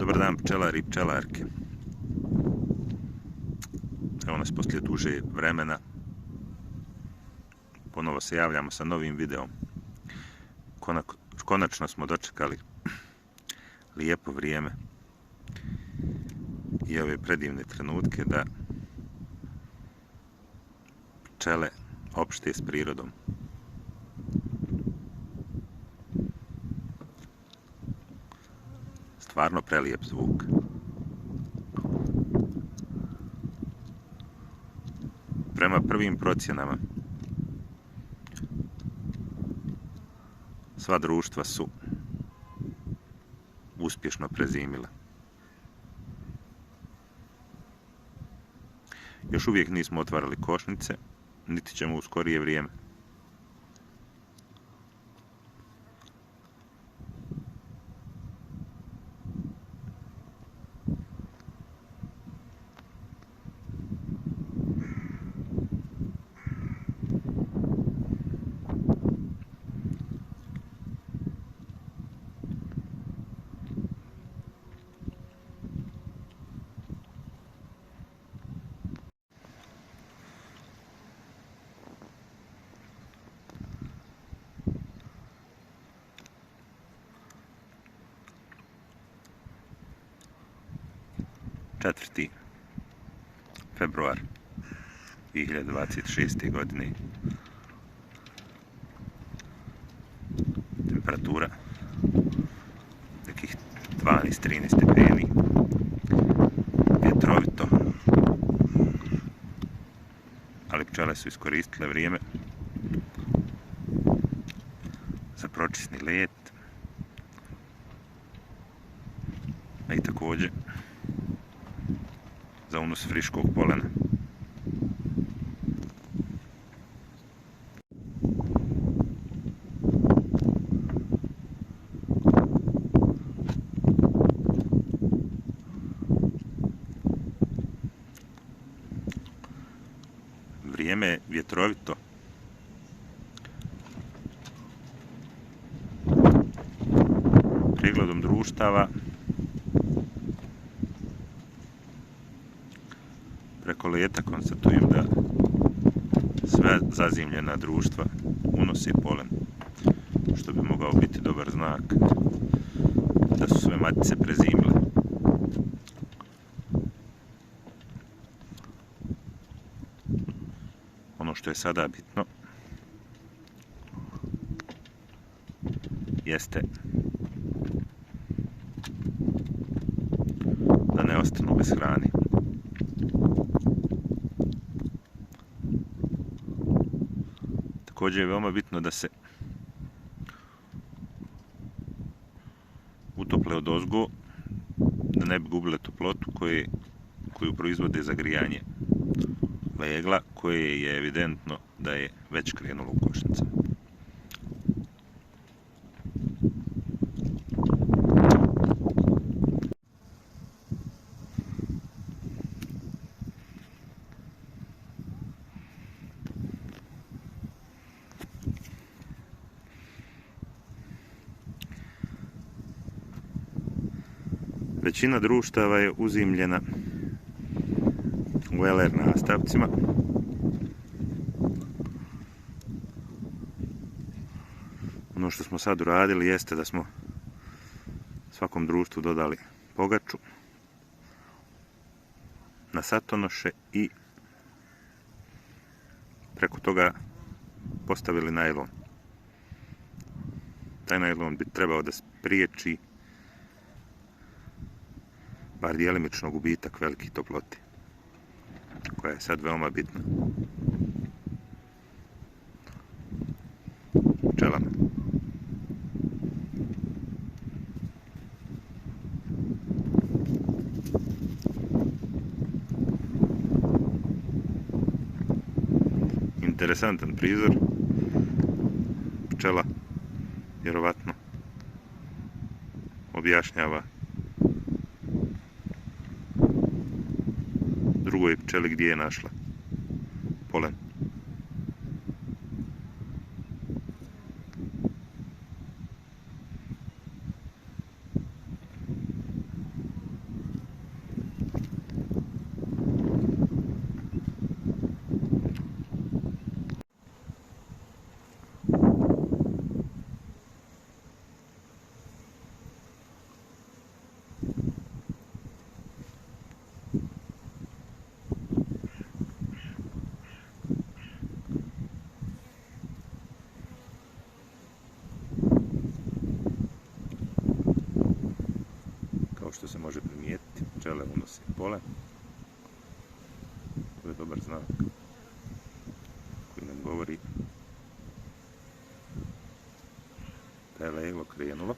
Dobar dan pčelari i pčelarke. Evo nas poslije duže vremena. Ponovo se javljamo sa novim videom. Konačno smo dočekali lijepo vrijeme i ove predivne trenutke da pčele opšte s prirodom. Stvarno prelijep zvuk. Prema prvim procjenama, sva društva su uspješno prezimila. Još uvijek nismo otvarali košnice, niti ćemo u skorije vrijeme. Četvrti februar 2026. godine. Temperatura nekih 12-13 stepeni. Vjetrovito. Ali pčele su iskoristile vrijeme za pročisni let. A i također za unos friškog polena. Vrijeme je vjetrovito. Pregledom društava preko leta konstatujem da sve zazimljena društva unose polen, što bi mogao biti dobar znak da su sve matice prezimile. Ono što je sada bitno jeste da ne ostanu bez hrane. Također je veoma bitno da se utople odozgo, da ne bi gubile toplotu koju proizvode zagrijanje legla, koje je evidentno da je već krenulo u košnice. Većina društava je uzimljena u LR nastavcima. Ono što smo sad uradili jeste da smo svakom društvu dodali pogaču na satonoše i preko toga postavili najlon. Taj najlon bi trebao da spriječi bar djelimično gubitak velikih toplote, koja je sad veoma bitna pčelama. Interesantan prizor. Pčela vjerovatno objašnjava drugoj pčeli gdje je našla polen. što se može primijetiti, pčele unose polen. To je dobar znak koji nam govori da je leglo krenulo.